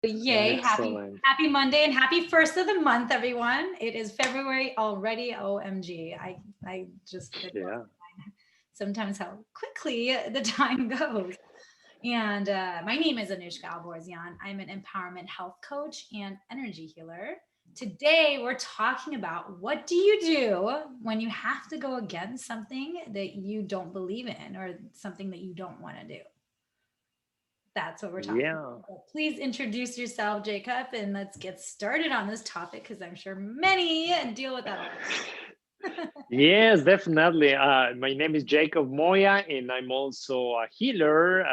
Yay, Excellent. happy Monday and happy first of the month, everyone. It is February already. OMG. I just it blows Yeah. my mind sometimes how quickly the time goes. And my name is Anushka Alborzian. I'm an empowerment health coach and energy healer. Today, we're talking about what do you do when you have to go against something that you don't believe in or something that you don't want to do. That's what we're talking Yeah. about. So please introduce yourself, Jacob, and let's get started on this topic because I'm sure many deal with that all the time. Yes, definitely. My name is Jacob Moya, and I'm also a healer,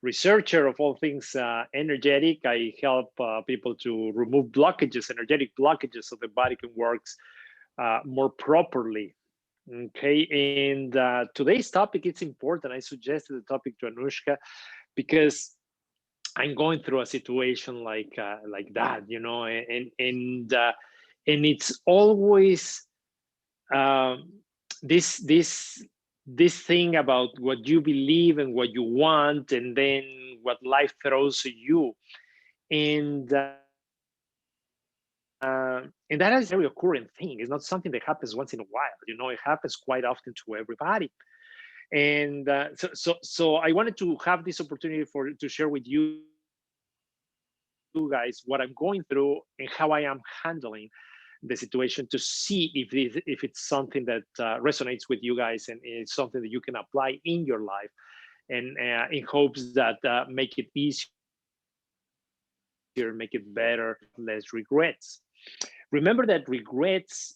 researcher of all things energetic. I help people to remove blockages, energetic blockages, so the body can work more properly. Okay, and today's topic, it's important. I suggested the topic to Anushka because I'm going through a situation like that, and it's always um, this thing about what you believe and what you want, and then what life throws at you, and that is a very occurring thing. It's not something that happens once in a while. It happens quite often to everybody. And so I wanted to have this opportunity to share with you guys what I'm going through and how I am handling the situation, to see if it's something that resonates with you guys, and it's something that you can apply in your life, and in hopes that make it easier, make it better, have less regrets. Remember that regrets,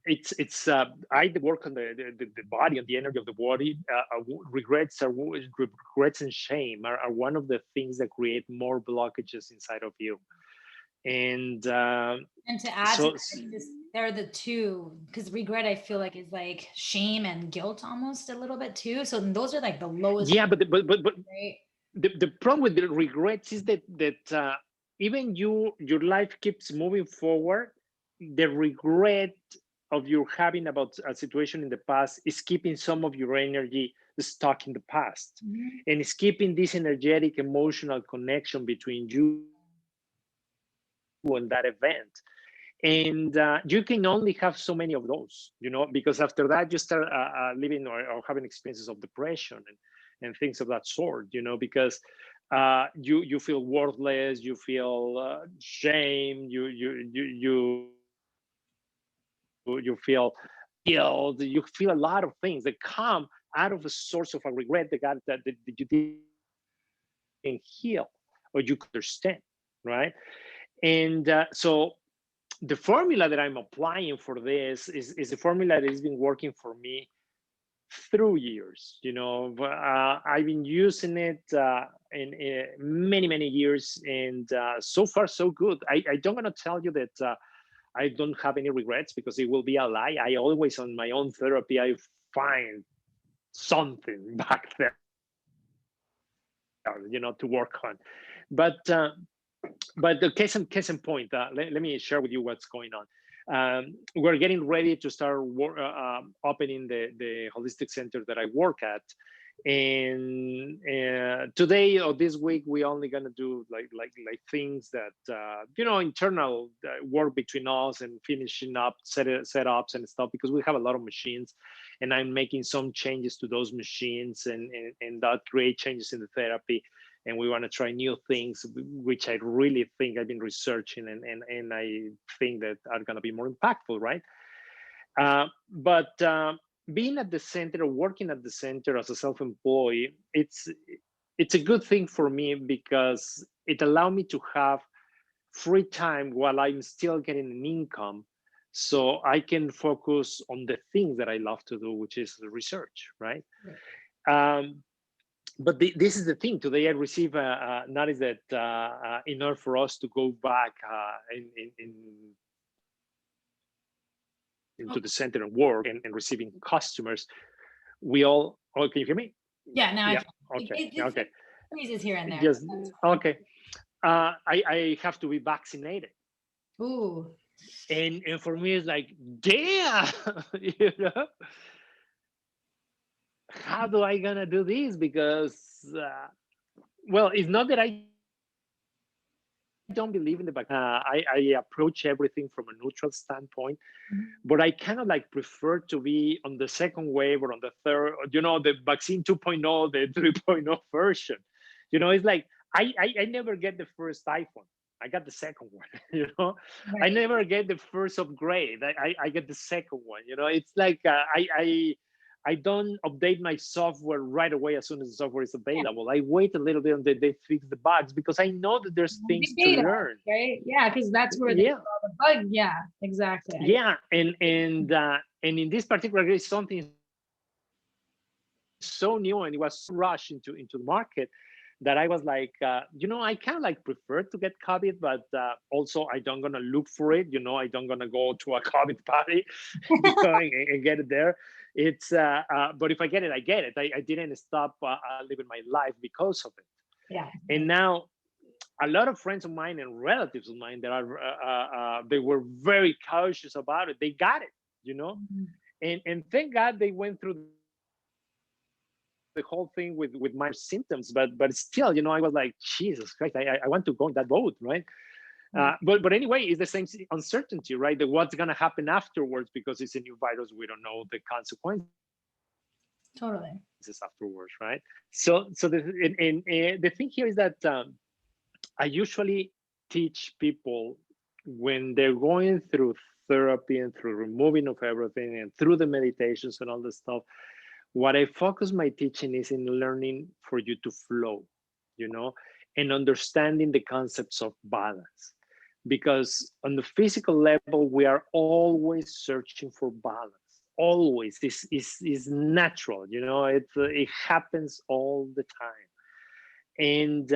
it's I work on the body, on the energy of the body. Regrets and shame are one of the things that create more blockages inside of you. And And to add to so that, I think they're the two because regret I feel like is like shame and guilt almost a little bit too. So those are like the lowest, yeah, but right? the problem with the regrets is that even your life keeps moving forward. The regret of you having about a situation in the past is keeping some of your energy stuck in the past, Mhm. and it's keeping this energetic emotional connection between you and that event. And you can only have so many of those, because after that you start living or having experiences of depression and things of that sort, because you feel worthless, you feel shame, you feel guilt, you feel a lot of things that come out of a source of a regret that you didn't heal or you couldn't understand, right? And so the formula that I'm applying for this is a formula that has been working for me through years. I've been using it in many years, and so far so good. I don't want to tell you that I don't have any regrets, because it will be a lie. I always, on my own therapy, I find something back there, to work on. But but the case in point, let me share with you what's going on. We're getting ready to start opening the holistic center that I work at, and today or this week we only gonna do like things that internal work between us, and finishing up setups and stuff, because we have a lot of machines, and I'm making some changes to those machines, and that create changes in the therapy. And we want to try new things, which I really think I've been researching, and I think that are going to be more impactful, right? But being at the center, or working at the center as a self-employed, it's a good thing for me, because it allowed me to have free time while I'm still getting an income, so I can focus on the things that I love to do, which is research, right? Right. Um, but this is the thing. Today I receive a notice that in order for us to go back into the center and work, and receiving customers, we all. Oh, can you hear me? Yeah, Yeah. now I Okay. it Okay. freezes here and there. Just That's fine. okay. I have to be vaccinated, Ooh. and for me it's like, damn, you know, how do I gonna do this? Because well, it's not that I don't want to, don't believe in the vaccine. I approach everything from a neutral standpoint, Mhm. but I kind of like prefer to be on the second wave or on the third, the vaccine 2.0, the 3.0 version. It's like I never get the first iPhone. I got the second one. I Right. never get the first upgrade. I get the second one. It's like I don't update my software right away as soon as the software is Yeah. available. I wait a little bit until they fix the bugs because I know that there's things Big to data, learn. right? Yeah, because that's where they Yeah, saw the bug. Yeah, exactly. yeah, and in this particular case, something so new and it was so rushed into the market that I was like, I kind of like prefer to get COVID, but also I don't gonna look for it. I don't gonna go to a COVID party, and get it there. It's but if I get it, I get it. I didn't stop living my life because of it. Yeah. And now a lot of friends of mine and relatives of mine that are they were very cautious about it. They got it, Mhm. and thank God they went through the whole thing with my symptoms, but still, I was like, Jesus Christ, I want to go in that boat, right? Yeah, But anyway, it's the same uncertainty, right? That what's going to happen afterwards because it's a new virus. We don't know the consequences totally. afterwards, right? So the thing here is that I usually teach people when they're going through therapy and through removing of everything and through the meditations and all this stuff. What I focus my teaching is in learning for you to flow, you know, and understanding the concepts of balance. Because on the physical level, we are always searching for balance. Always is natural, it happens all the time. And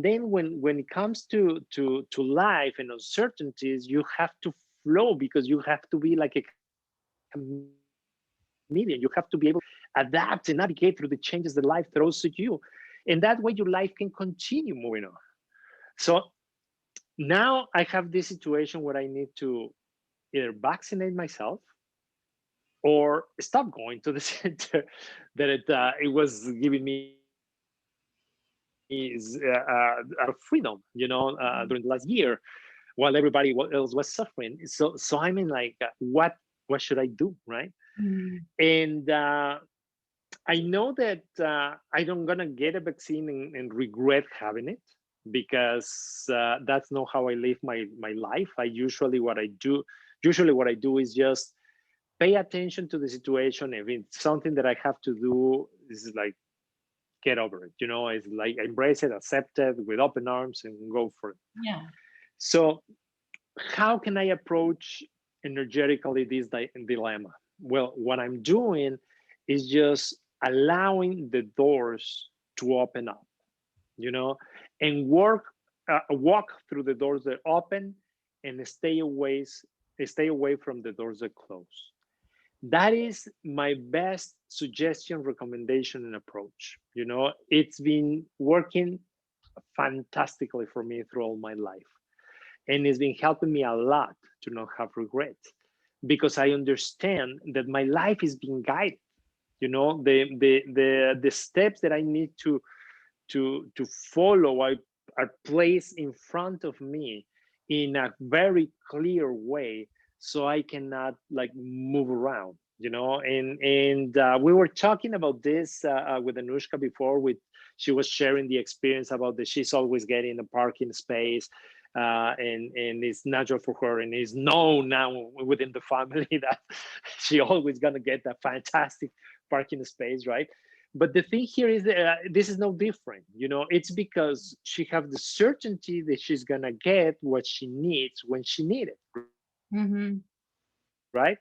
then when it comes to life and uncertainties, you have to flow because you have to be like a chameleon. You have to be able adapt and navigate through the changes that life throws at you. And that way your life can continue moving on. So now I have this situation where I need to either vaccinate myself or stop going to the center that it was giving me freedom, during the last year while everybody else was suffering. So I mean, like, what should I do, right? Mhm. And I know that I don't gonna get a vaccine and regret having it because that's not how I live my life. Usually what I do is just pay attention to the situation. If it's something that I have to do, this is like get over it. It's like embrace it, accept it with open arms, and go for it. Yeah. So how can I approach energetically this dilemma? Well, what I'm doing is just allowing the doors to open up, you know, and walk through the doors that open and stay away from the doors that close. That is my best suggestion, recommendation, and approach. It's been working fantastically for me through all my life, and it's been helping me a lot to not have regrets because I understand that my life is being guided. The steps that I need to follow are placed in front of me in a very clear way, so I cannot like move around. And we were talking about this with Anushka before. She was sharing the experience about that she's always getting a parking space, and it's natural for her, and it's known now within the family that she always gonna get a fantastic parking space, right? But the thing here is that this is no different. It's because she have the certainty that she's gonna get what she needs when she need it, Mm-hmm. right?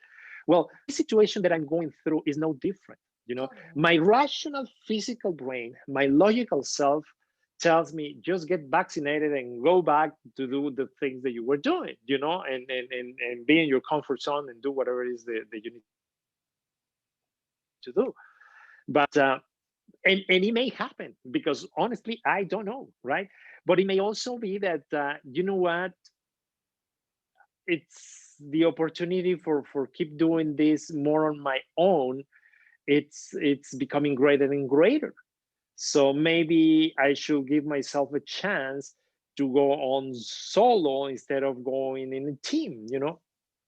Well, this situation that I'm going through is no different. Totally. My rational physical brain, my logical self tells me just get vaccinated and go back to do the things that you were doing, and be in your comfort zone and do whatever it is that you need to do. But and it may happen because honestly I don't know, right? But it may also be that what, it's the opportunity for keep doing this more on my own. It's becoming greater and greater, so maybe I should give myself a chance to go on solo instead of going in a team,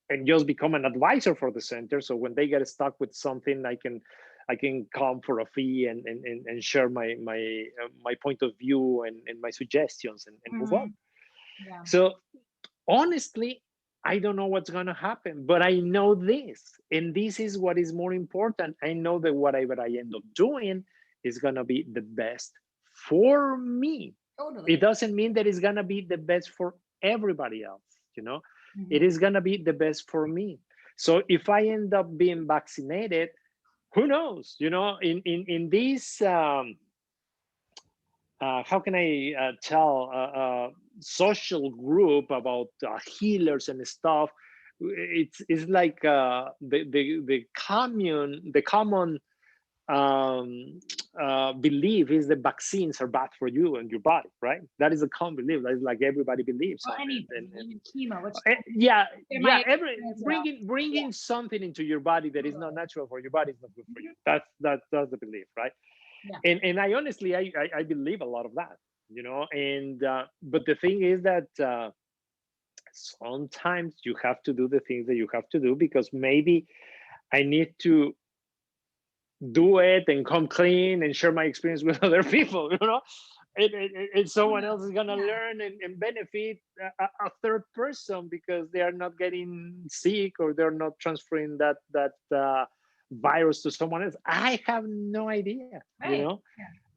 and just become an advisor for the center. So when they get stuck with something, I can come for a fee and share my point of view and my suggestions and move on. Yeah. So honestly, I don't know what's going to happen, but I know this, and this is what is more important. I know that whatever I end up doing is going to be the best for me. Totally. It doesn't mean that it's going to be the best for everybody else, It Mhm. is going to be the best for me. So if I end up being vaccinated, who knows, in this how can I tell social group about healers and stuff. It's like the common belief is that vaccines are bad for you and your body, right? That is a common belief. That is like everybody believes Well, on it. anything, even chemo, which Yeah, in yeah. my Every experience about, bringing something into your body that is not natural for your body is not good for you. That's the belief, right? yeah. And I honestly I believe a lot of that, and but the thing is that sometimes you have to do the things that you have to do because maybe I need to do it and come clean and share my experience with other people, and someone else is going to Yeah. learn and benefit a third person because they are not getting sick or they're not transferring that virus to someone else. I have no idea, Right. Yeah.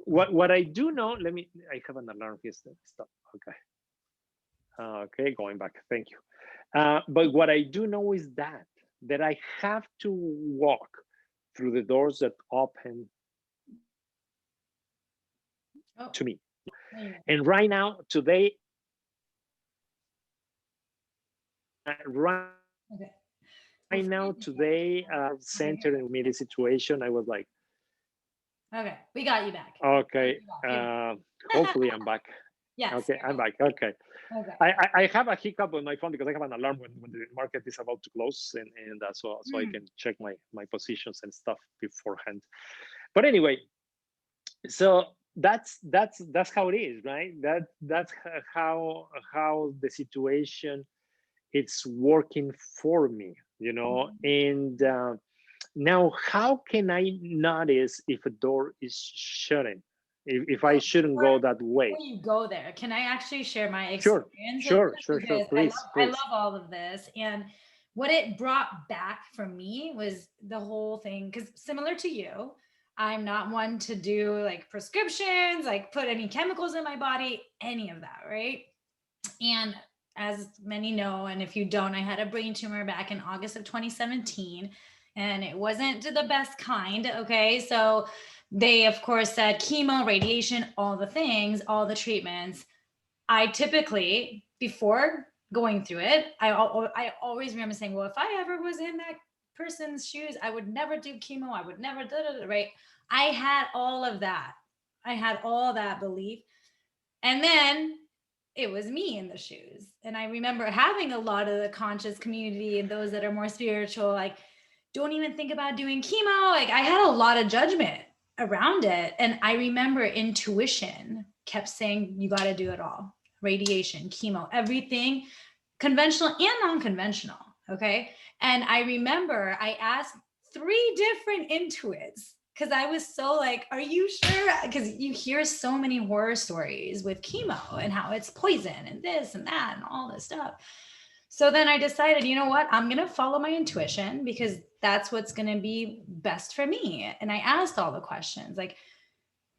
what I do know. I have an alarm here. Stop. Okay. Okay, going back. Thank you. But what I do know is that I have to walk through the doors that open Oh, to me. anyway. And right now, today, right Okay. now, today, center and media situation, I was like, Okay. We got you back. okay, You're hopefully I'm back. yes. Okay, I'm back. Okay. Okay. I have a hiccup on my phone because I have an alarm when the market is about to close, and so I can check my positions and stuff beforehand. But anyway, so that's how it is, right? That's how the situation it's working for me, and now how can I notice if a door is shutting, if I shouldn't go that way? Before you go there, can I actually share my Sure, experience with sure, this? sure, sure. Because Please, I please. love all of this. And what it brought back for me was the whole thing, because similar to you, I'm not one to do like prescriptions, like put any chemicals in my body, any of that, right? And as many know, and if you don't, I had a brain tumor back in August of 2017, and it wasn't the best kind. Okay. So they, of course, said chemo, radiation, all the things, all the treatments. I typically, before going through it, I always remember saying, well, if I ever was in that person's shoes, I would never do chemo. I would never, right? I had all of that. I had all that belief. And then it was me in the shoes. And I remember having a lot of the conscious community and those that are more spiritual, like, don't even think about doing chemo. Like, I had a lot of judgment around it. And I remember intuition kept saying, you got to do it all: radiation, chemo, everything, conventional and non conventional. Okay. And I remember I asked 3 different intuits because I was so like, are you sure? Because you hear so many horror stories with chemo and how it's poison and this and that and all this stuff. So then I decided, you know what? I'm going to follow my intuition because that's what's going to be best for me. And I asked all the questions like,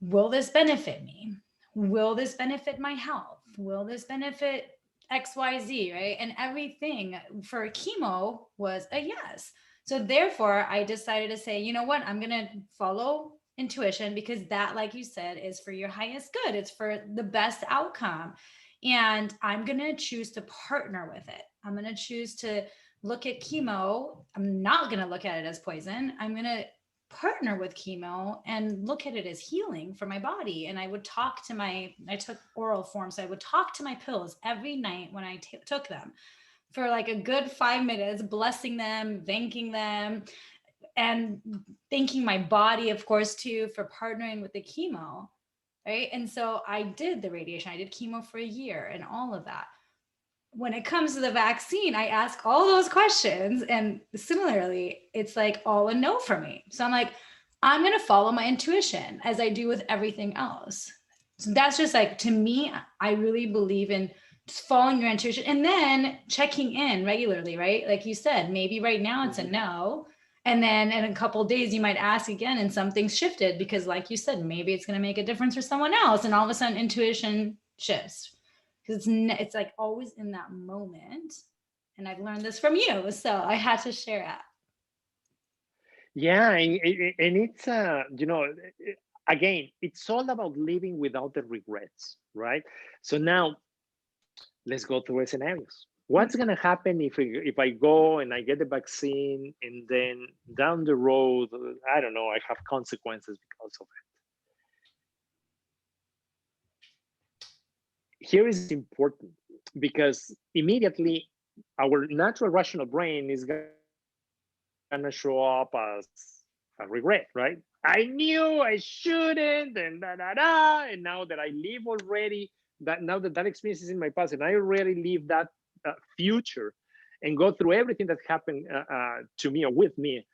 will this benefit me? Will this benefit my health? Will this benefit XYZ, right? And everything for chemo was a yes. So therefore, I decided to say, you know what? I'm going to follow intuition because that, like you said, is for your highest good. It's for the best outcome. And I'm going to choose to partner with it. I'm going to choose to look at chemo. I'm not going to look at it as poison. I'm going to partner with chemo and look at it as healing for my body. And I would talk to I took oral form. So I would talk to my pills every night when I took them for like a good 5 minutes, blessing them, thanking them, and thanking my body, of course, too, for partnering with the chemo. right? And so I did the radiation, I did chemo for a year and all of that. When it comes to the vaccine, I ask all those questions. And similarly, it's like all a no for me. So I'm like, I'm going to follow my intuition as I do with everything else. So that's just like, to me, I really believe in just following your intuition and then checking in regularly, right? Like you said, maybe right now it's a Mhm. no. And then in a couple days, you might ask again and something's shifted because, like you said, maybe it's going to make a difference for someone else. And all of a sudden, intuition shifts because it's like always in that moment. And I've learned this from you, so I had to share it. Yeah, and it's again, it's all about living without the regrets, right? So now let's go through scenarios. What's gonna happen if I go and I get the vaccine and then down the road, I don't know, I have consequences because of it. Here is important because immediately our natural rational brain is gonna show up as a regret, right? I knew I shouldn't, and da da da. And now that I live already, that now that that experience is in my past, and I already live that future, and go through everything that happened to me or with me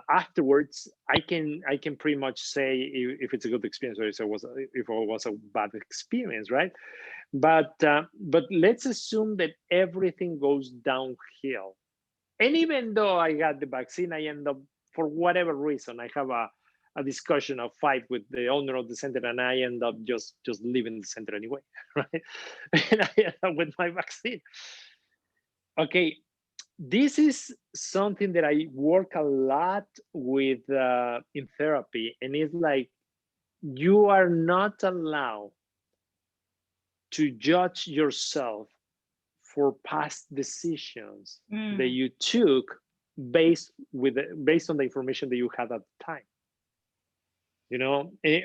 afterwards, I can pretty much say if it's a good experience or if it was a bad experience, right? But let's assume that everything goes downhill, and even though I got the vaccine, I end up, for whatever reason, I have a discussion, a fight with the owner of the center, and I end up just leaving the center anyway, right? And I end up with my vaccine. Okay, this is something that I work a lot with in therapy, and it's like you are not allowed to judge yourself for past decisions that Mm. you took based on the information that you had at the time.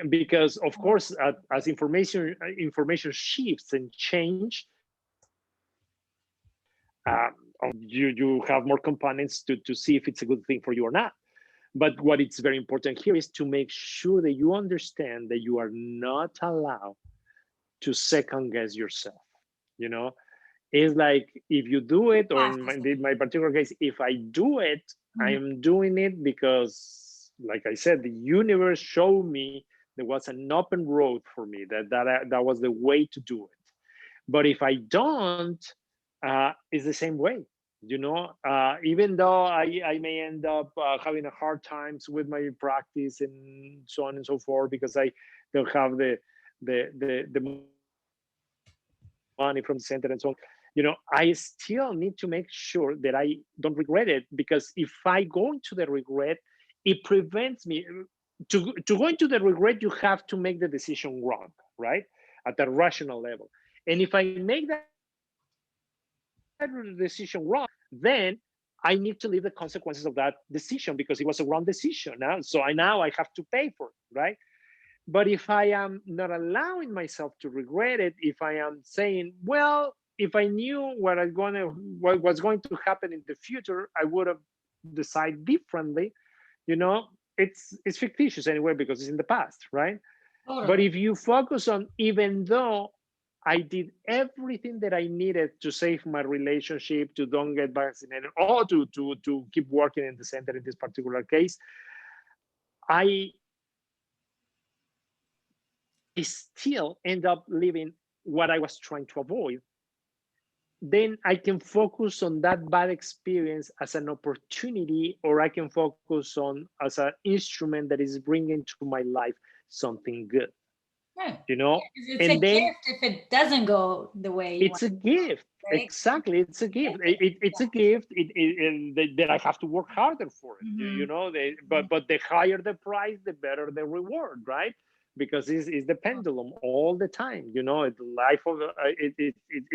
Because of course, as information shifts and change, you have more components to see if it's a good thing for you or not. But what it's very important here is to make sure that you understand that you are not allowed to second guess yourself. you know It's like if you do it, or in my particular case, if I do it, I Mhm. am doing it because, like I said, the universe showed me there was an open road for me, that was the way to do it. But if I don't, it's the same way. Even though I may end up having a hard times with my practice and so on and so forth, because I don't have the money from the center and so on. I still need to make sure that I don't regret it, because if I go into the regret, it prevents me. To go into the regret, you have to make the decision wrong, right? At a rational level. And if I make that decision wrong, then I need to live the consequences of that decision, because it was a wrong decision. Now I have to pay for it, right? But if I am not allowing myself to regret it, if I am saying, well, if I knew what was going to happen in the future, I would have decided differently. It's fictitious anyway, because it's in the past, right? But Totally. if you focus on, even though I did everything that I needed to save my relationship, to don't get vaccinated, or to keep working in the center in this particular case, I I still end up living what I was trying to avoid. Then I can focus on that bad experience as an opportunity, or I can focus on as an instrument that is bringing to my life something good, Right. you know? Yeah, 'cause it's a And then gift if it doesn't go the way you want, it's a gift. right? Exactly. It's a gift. Gift it. It's a gift that I have to work harder for it. Mhm. But the higher the price, the better the reward, right? Because it's the pendulum all the time. The life of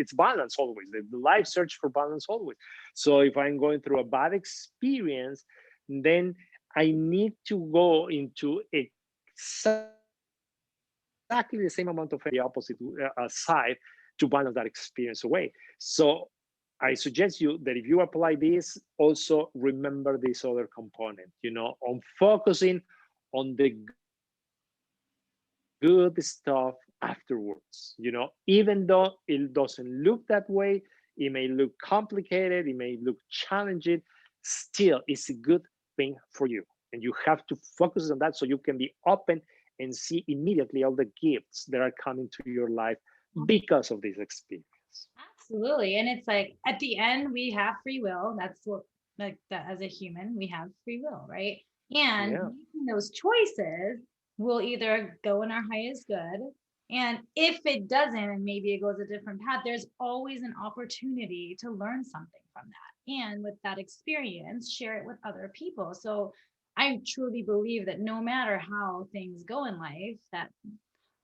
it's balance always. The life search for balance always. So if I'm going through a bad experience, then I need to go into exactly the same amount of energy on the opposite side to balance that experience away. So I suggest you that if you apply this, also remember this other component, on focusing on the good stuff that is happening afterwards. Even though it doesn't look that way, it may look complicated, it may look challenging, still it's a good thing for you. And you have to focus on that so you can be open and see immediately all the gifts that are coming to your life because of this experience. Absolutely. And it's like at the end, we have free will. That's what, like, that as a human, we have free will, right? And Yeah, making those choices will either go in our highest good. And if it doesn't, and maybe it goes a different path, there's always an opportunity to learn something from that. And with that experience, share it with other people. So I truly believe that no matter how things go in life, that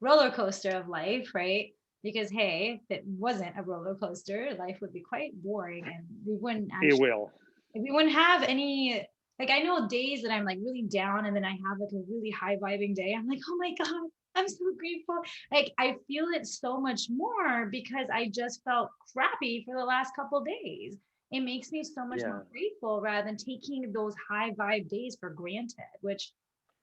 roller coaster of life, right? Because hey, if it wasn't a roller coaster, life would be quite boring, and it will. we wouldn't have any. Like, I know days that I'm like really down, and then I have like a really high vibing day. I'm like, oh my god, I'm so grateful. Like, I feel it so much more because I just felt crappy for the last couple days. It makes me so much Yeah, more grateful rather than taking those high vibe days for granted, which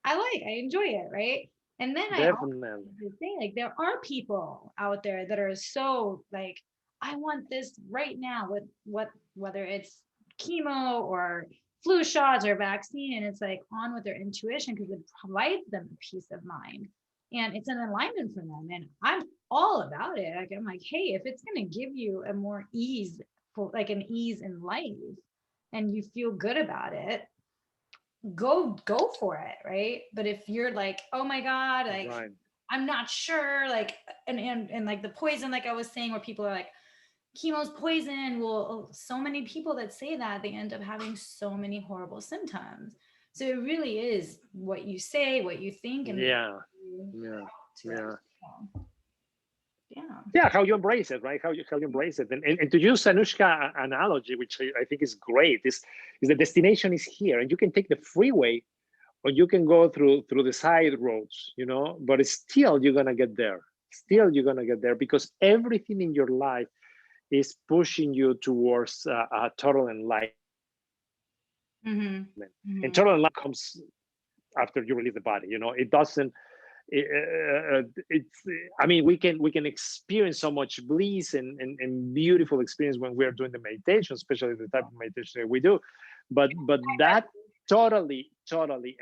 I enjoy it, right? And then I also definitely. say, like, there are people out there that are so like, I want this right now with whether it's chemo or flu shots or vaccine, and it's like on with their intuition because it provides them a peace of mind and it's an alignment for them. And I'm all about it. Like, I'm like, hey, if it's gonna give you a more ease, for like an ease in life, and you feel good about it, go for it, right? But if you're like, oh my god, like, Right. I'm not sure, like, and like the poison, like I was saying, where people are like, chemo's poison. Well, so many people that say that, they end up having so many horrible symptoms. So it really is what you say, what you think, and what Yeah, you yeah, to it. yeah. So, yeah. Yeah, how you embrace it, right? How you embrace it, and to use Anushka analogy, which I think is great, is the destination is here, and you can take the freeway, or you can go through the side roads, but it's still you're gonna get there. Yeah. Still, you're gonna get there because everything in your life is pushing you towards a total enlightenment, Mm-hmm. and Mm-hmm. total enlightenment comes after you release the body. It doesn't it's I mean we can experience so much bliss and beautiful experience when we're doing the meditation, especially the type of meditation that we do, but that totally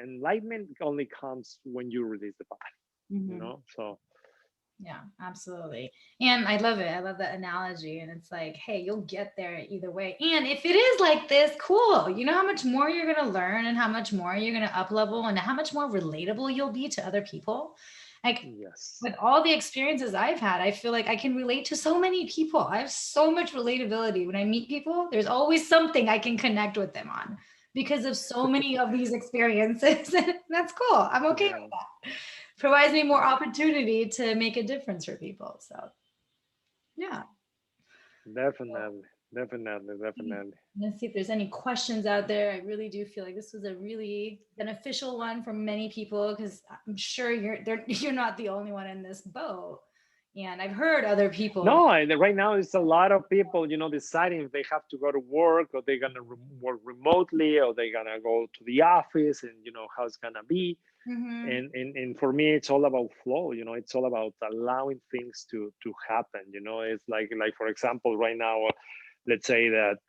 enlightenment only comes when you release the body, Mm-hmm. so Yeah, absolutely. And I love it. I love that analogy. And it's like, hey, you'll get there either way. And if it is like this, cool. You know how much more you're going to learn and how much more you're going to up level and how much more relatable you'll be to other people. Like, yes, with all the experiences I've had, I feel like I can relate to so many people. I have so much relatability. When I meet people, there's always something I can connect with them on because of so many of these experiences. That's cool. I'm okay yeah, with that. Provides me more opportunity to make a difference for people. So yeah. definitely, definitely. Let's see if there's any questions out there. I really do feel like this was a really beneficial one for many people because I'm sure you're not the only one in this boat. And I've heard other people. No, and right now it's a lot of people, deciding if they have to go to work, or they're gonna work remotely, or they're gonna go to the office, and how it's gonna be. Mhm. And for me, it's all about flow. It's all about allowing things to happen. It's like for example, right now, let's say that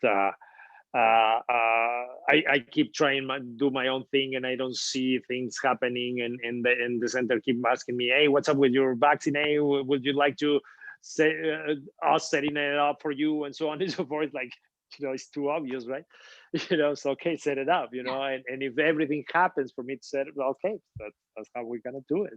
I keep trying do my own thing, and I don't see things happening, and the center keep asking me, hey, what's up with your vaccine? Hey, would you like to say us setting it up for you, and so on and so forth? Like, it's too obvious, right? So okay, set it up, and if everything happens for me to set it, well, okay, that's how we're gonna do it.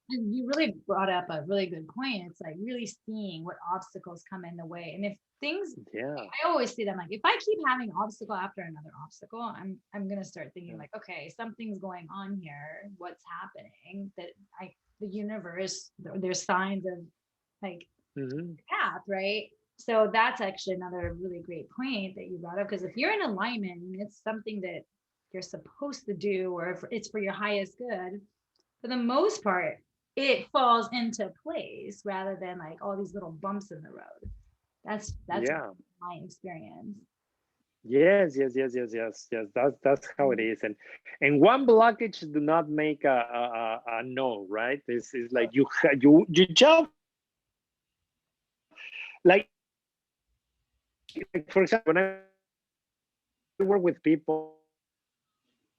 You really brought up a really good point. It's like really seeing what obstacles come in the way. And if things, Yeah, I always see them like, if I keep having obstacle after another obstacle, I'm gonna start thinking yeah. like, okay, something's going on here. What's happening? That the universe, there's signs of like Hmm. path, right? So that's actually another really great point that you brought up. Because if you're in alignment and it's something that you're supposed to do, or if it's for your highest good, for the most part, it falls into place rather than like all these little bumps in the road. That's Yeah. my experience. Yes. That's how it is. And one blockage do not make a no, right? This is like you just like for example, when I work with people,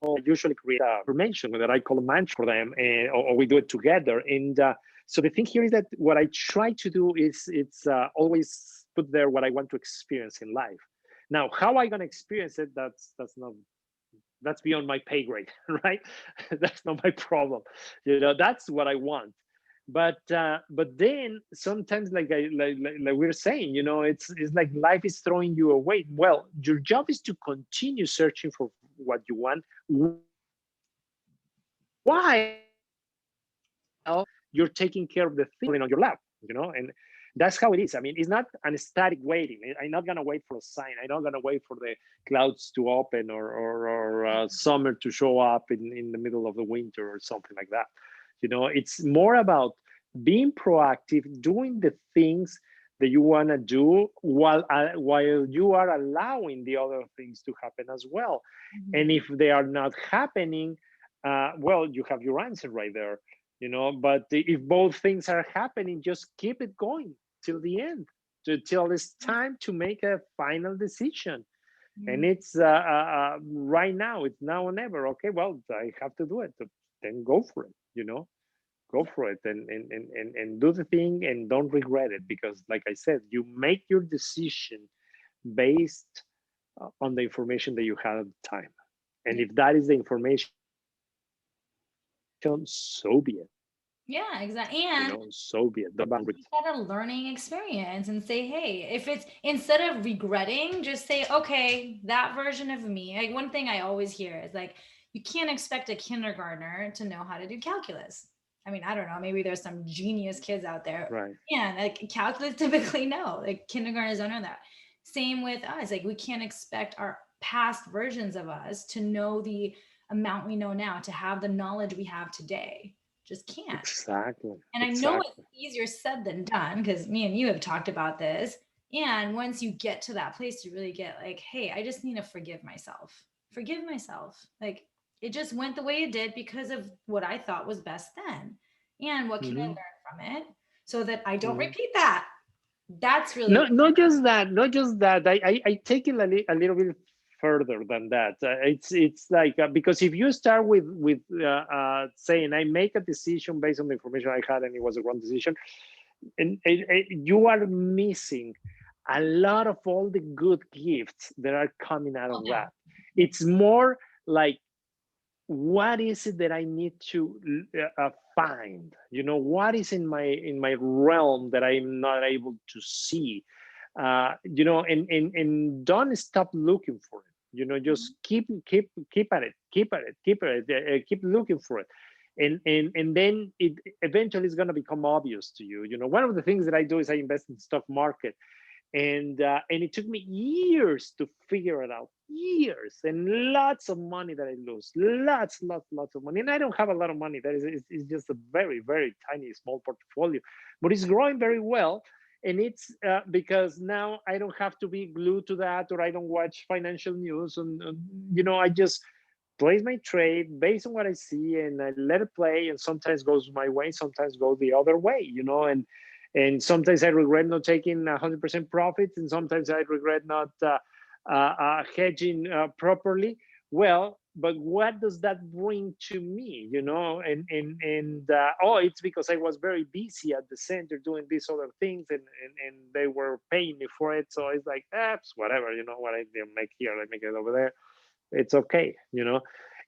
I usually create a affirmation that I call a mantra for them, or we do it together. And so the thing here is that what I try to do is it's always put there what I want to experience in life. Now, how I gonna experience it? That's beyond my pay grade, right? That's not my problem. That's what I want. But then sometimes, like we're saying, it's like life is throwing you away. Well, your job is to continue searching for what you want while you're taking care of the things that are falling on your lap. And that's how it is. I mean, it's not an static waiting. I'm not gonna wait for a sign. I'm not gonna wait for the clouds to open, or summer to show up in the middle of the winter or something like that. It's more about being proactive, doing the things that you want to do while you are allowing the other things to happen as well. And if they are not happening, well, you have your answer right there. But if both things are happening, just keep it going till the end, till it's time to make a final decision. And it's right now, it's now or never. Okay, well, I have to do it. Then go for it. Go for it, and do the thing, and don't regret it, because like I said, you make your decision based on the information that you had at the time. And if that is the information, so be it. Yeah, exactly. And So be it. Don't make that a learning experience and say, hey, if it's instead of regretting, just say, okay, that version of me. Like one thing I always hear is like, you can't expect a kindergartner to know how to do calculus. I mean, I don't know, maybe there's some genius kids out there. right. Yeah, like calculus typically no, like kindergartners don't know that. Same with us, like we can't expect our past versions of us to know the amount we know now, to have the knowledge we have today. Just can't. Exactly. And I know it's Exactly. easier said than done because me and you have talked about this. And once you get to that place, you really get like, hey, I just need to forgive myself. Forgive myself. Like it just went the way it did because of what I thought was best then. And what can I Hmm. learn from it so that I don't Hmm. repeat that? That's really No, what not just that. Not just that. I take it a little bit further than that. It's like, because if you start with saying I make a decision based on the information I had and it was a wrong decision, and you are missing a lot of all the good gifts that are coming out oh, of yeah. that. It's more like, what is it that I need to find? What is in my realm that I'm not able to see? And don't stop looking for it. Just keep at it, keep looking for it. And then it eventually is going to become obvious to you. One of the things that I do is I invest in stock market, and it took me years to figure it out, years, and lots of money that I lose, lots of money. And I don't have a lot of money. That is, it's just a very, very tiny, small portfolio, but it's growing very well. And it's because now I don't have to be glued to that, or I don't watch financial news, and I just place my trade based on what I see, and I let it play. And sometimes goes my way, sometimes goes the other way, and sometimes I regret not taking 100% profits, and sometimes I regret not hedging properly. Well, but what does that bring to me? Oh, it's because I was very busy at the center doing these other things, and they were paying me for it. So it's like, whatever. What I make here, I make it over there. It's okay.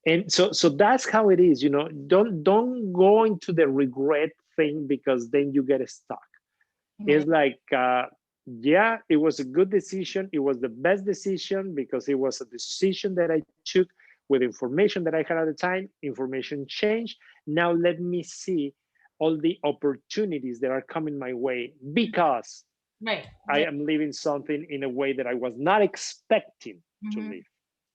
And so that's how it is. Don't go into the regret thing, because then you get stuck. It's Right. like, yeah, it was a good decision. It was the best decision because it was a decision that I took with information that I had at the time. Information changed. Now let me see all the opportunities that are coming my way, because Right. I Right. am living something in a way that I was not expecting to Mhm. live.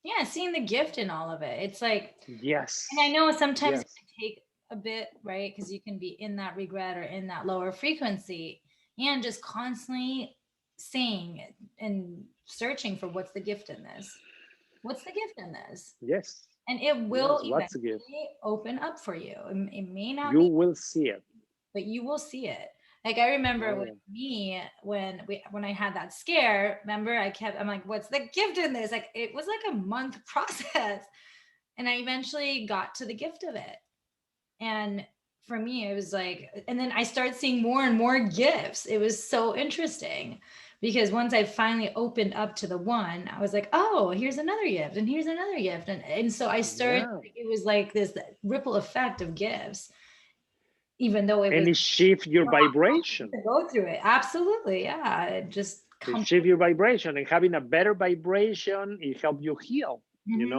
Yeah, seeing the gift in all of it. It's like, and I Yes. know sometimes it Yes. can take a bit, right? Because you can be in that regret or in that lower frequency and just constantly saying and searching for what's the gift in this? What's the gift in this? Yes. And it will Yes. What's the gift? eventually open up for you. It may not You be, will see it. but you will see it. Like I remember Oh, with yeah. me when I had that scare, remember I'm like, what's the gift in this? Like it was like a month process. And I eventually got to the gift of it. And for me, it was like, and then I started seeing more and more gifts. It was so interesting because once I finally opened up to the one, I was like, oh, here's another gift and here's another gift. And so I started, Yeah. it was like this ripple effect of gifts, even though it was And it shift your vibration. to go through it. Absolutely. Yeah. It just It shift your vibration, and having a better vibration, it helps you heal, Mhm.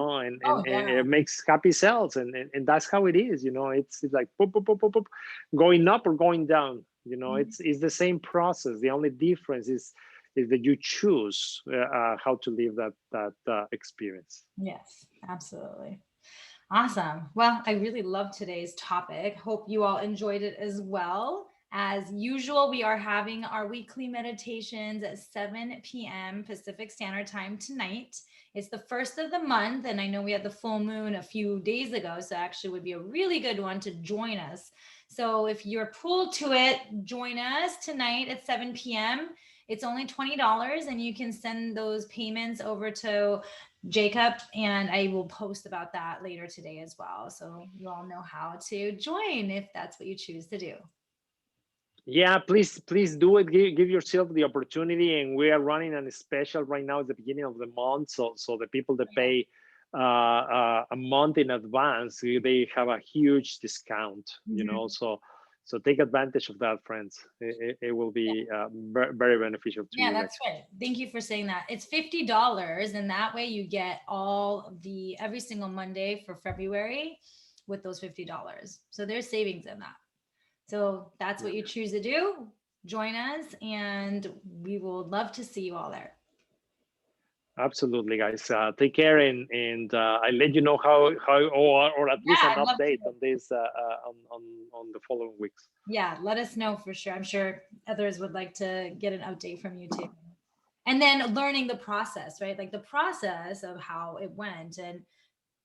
Oh, and yeah. it makes happy cells, and that's how it is. It's like boop, boop, boop, boop, boop, going up or going down. Mhm. It's the same process. The only difference is that you choose how to live that experience. Yes, absolutely. Awesome. Well, I really love today's topic. Hope you all enjoyed it as well. As usual, we are having our weekly meditations at 7 p.m. Pacific Standard Time tonight. It's the first of the month, and I know we had the full moon a few days ago, so actually would be a really good one to join us. So if you're pulled to it, join us tonight at 7 p.m. It's only $20, and you can send those payments over to Jacob, and I will post about that later today as well. So you all know how to join if that's what you choose to do. Yeah, please do it. Give yourself the opportunity. And we are running a special right now at the beginning of the month. So the people that pay a month in advance, they have a huge discount. Mhm. So take advantage of that, friends. It will be very beneficial to Yeah, you guys. that's right. Thank you for saying that. It's $50, and that way you get all the every single Monday for February with those $50. So there's savings in that. So that's Yeah. what you choose to do. Join us, and we will love to see you all there. Absolutely, guys. Take care, and I'll let you know how or at least Yeah, an I'd love to. update on this on the following weeks. Yeah, let us know for sure. I'm sure others would like to get an update from you too. And then learning the process, right? Like the process of how it went and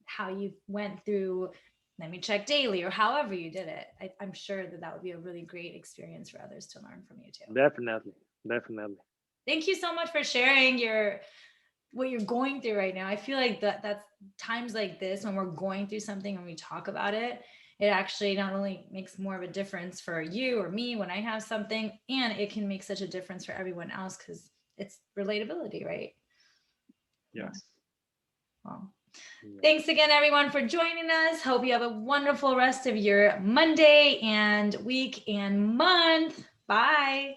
how you went through, let me check daily or however you did it. I'm sure that that would be a really great experience for others to learn from you too. Definitely, definitely. Thank you so much for sharing what you're going through right now. I feel like that's times like this when we're going through something and we talk about it, it actually not only makes more of a difference for you or me when I have something, and it can make such a difference for everyone else because it's relatability, right? Yeah. Yes. Well, Yeah. thanks again, everyone, for joining us. Hope you have a wonderful rest of your Monday and week and month. Bye.